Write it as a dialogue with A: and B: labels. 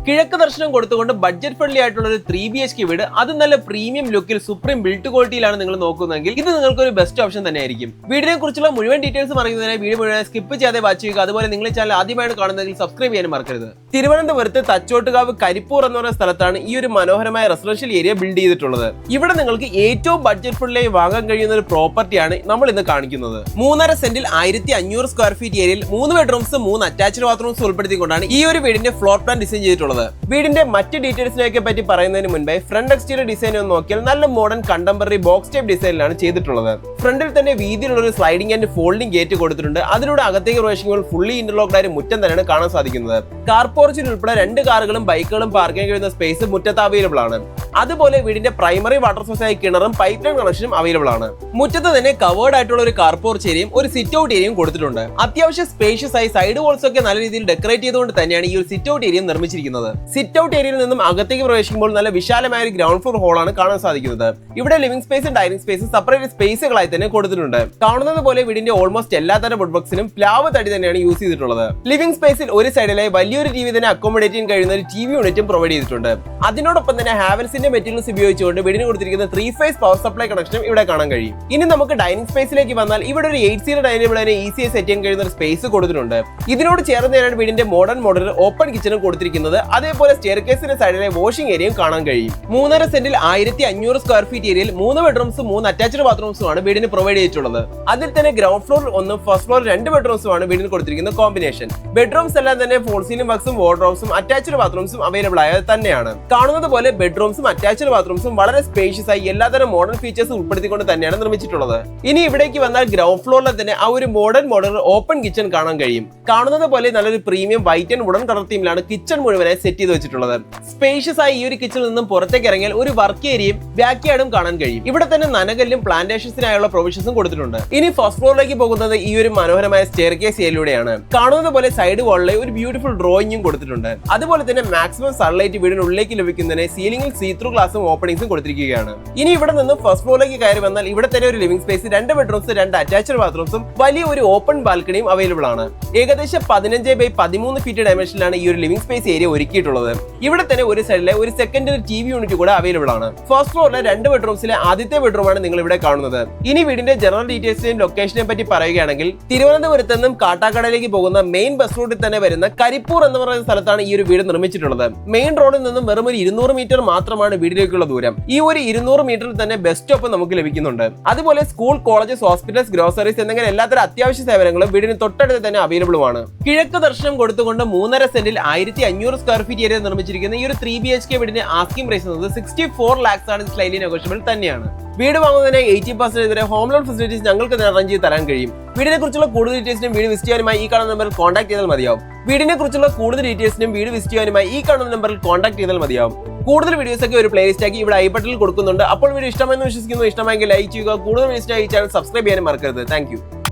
A: കിഴക്ക് ദർശനം കൊടുത്തുകൊണ്ട് ബഡ്ജറ്റ് ഫ്രണ്ട്ലി ആയിട്ടുള്ള ഒരു 3BHK വീട് അത് നല്ല പ്രീമിയം ലുക്കിൽ സുപ്രീം ബിൽഡ് ക്വാളിറ്റിയിലാണ് നിങ്ങൾ നോക്കുന്നതെങ്കിൽ ഇത് നിങ്ങൾക്ക് ഒരു ബെസ്റ്റ് ഓപ്ഷൻ തന്നെയായിരിക്കും. വീടിനെ കുറിച്ചുള്ള മുഴുവൻ ഡീറ്റെയിൽസ് അറിയുന്നതിനായി വീഡിയോ മുഴുവൻ സ്കിപ്പ് ചെയ്യാതെ വാച്ച് ചെയ്യുക. അതുപോലെ നിങ്ങൾ ചാനൽ ആദ്യമായാണ് കാണുന്നതെങ്കിൽ സബ്സ്ക്രൈബ് ചെയ്യാനും മറക്കരുത്. തിരുവനന്തപുരത്ത് തച്ചോട്ടുകാവ് കരിപ്പൂർ എന്ന് പറയുന്ന സ്ഥലത്താണ് ഈ ഒരു മനോഹരമായ റെസിഡൻഷ്യൽ ഏരിയ ബിൽഡ് ചെയ്തിട്ടുള്ളത്. ഇവിടെ നിങ്ങൾക്ക് ഏറ്റവും ബഡ്ജറ്റ് ഫ്രണ്ട്ലി വാങ്ങാൻ കഴിയുന്ന ഒരു പ്രോപ്പർട്ടിയാണ് നമ്മൾ ഇന്ന് കാണിക്കുന്നത്. 3.5 സെന്റിൽ 1500 സ്ക്വയർ ഫീറ്റ് ഏരിയയിൽ 3 ബെഡ്റൂംസ് 3 അറ്റാച്ച്ഡ് ബാത്റൂംസ് ഉൾപ്പെടുത്തിക്കൊണ്ടാണ് ഈ ഒരു വീടിന്റെ ഫ്ലോർ പ്ലാൻ ഡിസൈൻ ചെയ്തിട്ടുള്ളത്. വീടിന്റെ മറ്റ് ഡീറ്റെയിൽസിനെയൊക്കെ പറ്റി പറയുന്നതിന് മുൻപേ ഫ്രണ്ട് എക്സ്റ്റീരിയർ ഡിസൈൻ ഒന്ന് നോക്കിയാൽ നല്ല മോഡേൺ കണ്ടംപററി ബോക്സ് ടൈപ്പ് ഡിസൈനിലാണ് ചെയ്തിട്ടുള്ളത്. ഫ്രണ്ടിൽ തന്നെ വീതിയിലുള്ള ഒരു സ്ലൈഡിംഗ് ആൻഡ് ഫോൾഡിംഗ് ഗേറ്റ് കൊടുത്തിട്ടുണ്ട്. അതിലൂടെ അകത്തേക്ക് പ്രവേശിക്കുമ്പോൾ ഫുള്ളി ഇന്റർലോക്ഡ് ആയ മുറ്റം തന്നെയാണ് കാണാൻ സാധിക്കുന്നത്. കാർ പോർച്ചിൽ ഉൾപ്പെടെ 2 കാറുകളും ബൈക്കുകളും പാർക്ക് ചെയ്യാൻ കഴിയുന്ന സ്പേസ് മുറ്റത്ത് അവൈലബിൾ ആണ്. അതുപോലെ വീടിന്റെ പ്രൈമറി വാട്ടർ സോഴ്സ് ആയ കിണറും പൈപ്പ് ലൈൻ കണക്ഷനും അവൈലബിൾ ആണ്. മുറ്റത്ത് തന്നെ കവേർഡ് ആയിട്ടുള്ള ഒരു കാർ പോർച്ച് ഏരിയയും ഒരു സിറ്റ് ഔട്ട് ഏരിയയും കൊടുത്തിട്ടുണ്ട്. അത്യാവശ്യം സ്പേഷ്യസ് ആയി സൈഡ് വാൾസ് ഒക്കെ നല്ല രീതിയിൽ ഡെക്കറേറ്റ് ചെയ്തുകൊണ്ട് തന്നെയാണ് ഈ ഒരു സിറ്റ് ഔട്ട് ഏരിയ നിർമ്മിച്ചിരിക്കുന്നത്. സിറ്റ് ഔട്ട് ഏരിയയിൽ നിന്നും അകത്തേക്ക് പ്രവേശിക്കുമ്പോൾ നല്ല വിശാലമായ ഒരു ഗ്രൗണ്ട് ഫ്ലോർ ഹോൾ ആണ് കാണാൻ സാധിക്കുന്നത്. ഇവിടെ ലിവിംഗ് സ്പേസും ഡൈനിങ് സ്പേസും സെപ്പറേറ്റ് സ്പേസുകളായി തന്നെ കൊടുത്തിട്ടുണ്ട്. കാണുന്നത് പോലെ വീടിന്റെ ഓൾമോസ്റ്റ് എല്ലാത്തരം വുഡ് ബോക്സിനും പ്ലാവ് തടി തന്നെയാണ് യൂസ് ചെയ്തിട്ടുള്ളത്. ലിവിംഗ് സ്പേസിൽ ഒരു സൈഡിലായി വലിയൊരു ടിവി തന്നെ അക്കോമഡേറ്റ് ചെയ്യാൻ കഴിയുന്ന ഒരു ടിവി യൂണിറ്റും പ്രൊവൈഡ് ചെയ്തിട്ടുണ്ട്. അതിനോടൊപ്പം തന്നെ ഹാവൽസിന്റെ മെറ്റീരിയൽസ് ഉപയോഗിച്ചുകൊണ്ട് വീടിന് കൊടുത്തിരിക്കുന്ന 3 ഫേസ് പവർ സപ്ലൈ കണക്ഷനും ഇവിടെ കാണാൻ കഴിയും. ഇനി നമുക്ക് ഡൈനിങ് സ്പേസിലേക്ക് വന്നാൽ ഇവിടെ ഒരു 8 സീറ്റർ ഡൈനിങ് ടേബിളിനെ ഈസിയായി സെറ്റ് ചെയ്യാൻ കഴിയുന്ന ഒരു സ്പേസ് കൊടുത്തിട്ടുണ്ട്. ഇതിനോട് ചേർന്ന് തന്നെയാണ് വീടിന്റെ മോഡേൺ മോഡൽ ഓപ്പൺ കിച്ചണും കൊടുത്തിരിക്കുന്നത്. അതേപോലെ സ്റ്റെയർകേസിന്റെ സൈഡിലെ വാഷിംഗ് ഏരിയയും കാണാൻ കഴിയും. 3.5 സെന്റിൽ 1500 സ്ക്വയർ ഫീറ്റ് ഏരിയയിൽ 3 ബെഡ്റൂംസും 3 അറ്റാച്ച്ഡ് ബാത്റൂംസും ആണ് വീടിന് പ്രൊവൈഡ് ചെയ്തിട്ടുള്ളത്. അതിൽ തന്നെ ഗ്രൗണ്ട് ഫ്ലോറിൽ 1 ഫസ്റ്റ് ഫ്ലോർ 2 ബെഡ്റൂംസും ആണ് വീടിന് കൊടുത്തിരിക്കുന്ന കോമ്പിനേഷൻ. ബെഡ്റൂംസ് എല്ലാം തന്നെ ഫോൾ സീലിംഗ് വർക്സും വാർഡ്രോബ്സും അറ്റാച്ച്ഡ് ബാത്റൂംസും അവൈലബിൾ ആയത് തന്നെയാണ്. കാണുന്നത് പോലെ ബെഡ്റൂംസും അറ്റാച്ച്ഡ് ബാത്റൂംസും വളരെ സ്പേഷ്യസ് ആയി എല്ലാത്തരം മോഡേൺ ഫീച്ചേഴ്സ് ഉൾപ്പെടുത്തിക്കൊണ്ട് തന്നെയാണ് നിർമ്മിച്ചിട്ടുള്ളത്. ഇനി ഇവിടേക്ക് വന്നാൽ ഗ്രൗണ്ട് ഫ്ലോറിൽ തന്നെ ആ ഒരു മോഡേൺ ഓപ്പൺ കിച്ചൺ കാണാൻ കഴിയും. കാണുന്നത് പോലെ നല്ലൊരു premium white and wooden colour തീമിലാണ് കിച്ചൺ മുഴുവനായി സെറ്റ് ചെയ്ത് വെച്ചിട്ടുള്ളത്. സ്പേഷ്യസ് ആയി ഈ ഒരു കിച്ചണിൽ നിന്നും പുറത്തേക്ക് ഇറങ്ങിയാൽ ഒരു വർക്ക് ഏരിയയും ബാക്ക് യാർഡും കാണാൻ കഴിയും. ഇവിടെ തന്നെ നനകല്ലും പ്ലാന്റേഷൻസിനായുള്ള പ്രൊവിഷൻസും കൊടുത്തിട്ടുണ്ട്. ഇനി ഫസ്റ്റ് ഫ്ലോറിലേക്ക് പോകുന്നത് ഈ ഒരു മനോഹരമായ സ്റ്റെയർകേസ് ഏരിയയിലൂടെയാണ്. കാണുന്നത് പോലെ സൈഡ് വാളിലെ ഒരു ബ്യൂട്ടിഫുൾ ഡ്രോയിങ്ങും കൊടുത്തിട്ടുണ്ട്. അതുപോലെ തന്നെ മാക്സിമം സൺലൈറ്റ് വീടിനുള്ളിലേക്ക് ലഭിക്കുന്നതിന് സീലിംഗിൽ സീ ത്രൂ ഗ്ലാസും ഓപ്പണിംഗ്സും കൊടുത്തിരിക്കുകയാണ്. ഇനി ഇവിടെ നിന്ന് ഫസ്റ്റ് ഫ്ലോറിലേക്ക് കയറി വന്നാൽ ഇവിടെ തന്നെ ഒരു ലിവിംഗ് സ്പേസ് 2 ബെഡ്റൂംസ് 2 അറ്റാച്ച്ഡ് ബാത്റൂംസും വലിയ ഒരു ഓപ്പൺ ബാൽക്കണിയും അവൈലബിൾ ആണ്. ഏകദേശം 15x13 ഫീറ്റ് ഡയമെൻഷനിലാണ് ഈ ഒരു ലിവിംഗ് സ്പേസ് ഏരിയ ഒരുക്കിയിട്ടുള്ളത്. ഇവിടെ തന്നെ ഒരു സൈഡിലെ ഒരു സെക്കൻഡറി ടിവി യൂണിറ്റ് കൂടെ അവൈലബിൾ ആണ്. ഫസ്റ്റ് ഫ്ലോറിലെ 2 ബെഡ്റൂംസിലെ ആദ്യത്തെ ബെഡ്റൂമാണ് നിങ്ങൾ ഇവിടെ കാണുന്നത്. ഇനി വീടിന്റെ ജനറൽ ഡീറ്റെയിൽസിനെയും ലൊക്കേഷനെ പറ്റി പറയുകയാണെങ്കിൽ തിരുവനന്തപുരത്ത് നിന്നും കാട്ടാക്കടയിലേക്ക് പോകുന്ന മെയിൻ ബസ് റൂട്ടിൽ തന്നെ വരുന്ന കരിപ്പൂർ എന്ന് പറയുന്ന സ്ഥലത്താണ് ഈ ഒരു വീട് നിർമ്മിച്ചിട്ടുള്ളത്. മെയിൻ റോഡിൽ നിന്നും വെറും ഒരു 200 മീറ്റർ മാത്രമാണ് വീടിലേക്കുള്ള ദൂരം. ഈ ഒരു 200 മീറ്ററിൽ തന്നെ ബസ് സ്റ്റോപ്പ് നമുക്ക് ലഭിക്കുന്നുണ്ട്. അതുപോലെ സ്കൂൾ, കോളേജസ്, ഹോസ്പിറ്റൽസ്, ഗ്രോസറീസ് എന്നിങ്ങനെ എല്ലാത്തരം അത്യാവശ്യ സേവനങ്ങളും വീടിന് തൊട്ടടുത്ത് തന്നെ അവൈലബിൾ ആണ്. കിഴക്ക് ദർശനം കൊടുത്തുകൊണ്ട് 3.5 സെന്റിൽ 1500 സ്ക്വയർ ഫീറ്റ് ഏരിയ നിർമ്മിച്ചിരിക്കുന്ന ഈ ഒരു 3BHK വീടിന്റെ ആസ്കിംഗ് പ്രൈസ് എന്നത് 64 lakhs ആണ്. സ്ലൈറ്റ്ലി നെഗോഷ്യബിൾ തന്നെയാണ്. വീട് വാങ്ങുന്നതിന് 80% വരെ ഹോം ലോൺ ഫെസിലിറ്റീസ് ഞങ്ങൾക്ക് അറേഞ്ച് ചെയ്ത് തരാൻ കഴിയും. വീടിനെ കുറിച്ചുള്ള കൂടുതൽ ഡീറ്റെയിൽസിനും വീട് വിസിറ്റ് ചെയ്യാനുമായി ഈ കാണുന്ന നമ്പറിൽ കോൺടാക്ട് ചെയ്താൽ മതിയാവും. വീടിനെ കുറിച്ചുള്ള കൂടുതൽ ഡീറ്റെയിൽസിനും വീട് വിസിറ്റ് ചെയ്യാനുമായി ഈ കാണുന്ന നമ്പറിൽ കോൺടാക്ട് ചെയ്താൽ മതിയാവും. കൂടുതൽ വീഡിയോസ് ഒക്കെ ഒരു പ്ലേലിസ്റ്റ് ആക്കി ഇവിടെ ഐ ബട്ടണിൽ കൊടുക്കുന്നുണ്ട്. അപ്പോൾ വീഡിയോ ഇഷ്ടമെന്ന് വിശ്വസിക്കുന്നു. ഇഷ്ടമായെങ്കിൽ ലൈക്ക് ചെയ്യുക. കൂടുതൽ വീഡിയോസിനായി ഈ ചാനൽ സബ്സ്ക്രൈബ് ചെയ്യാനും മറക്കരുത്. Thank you.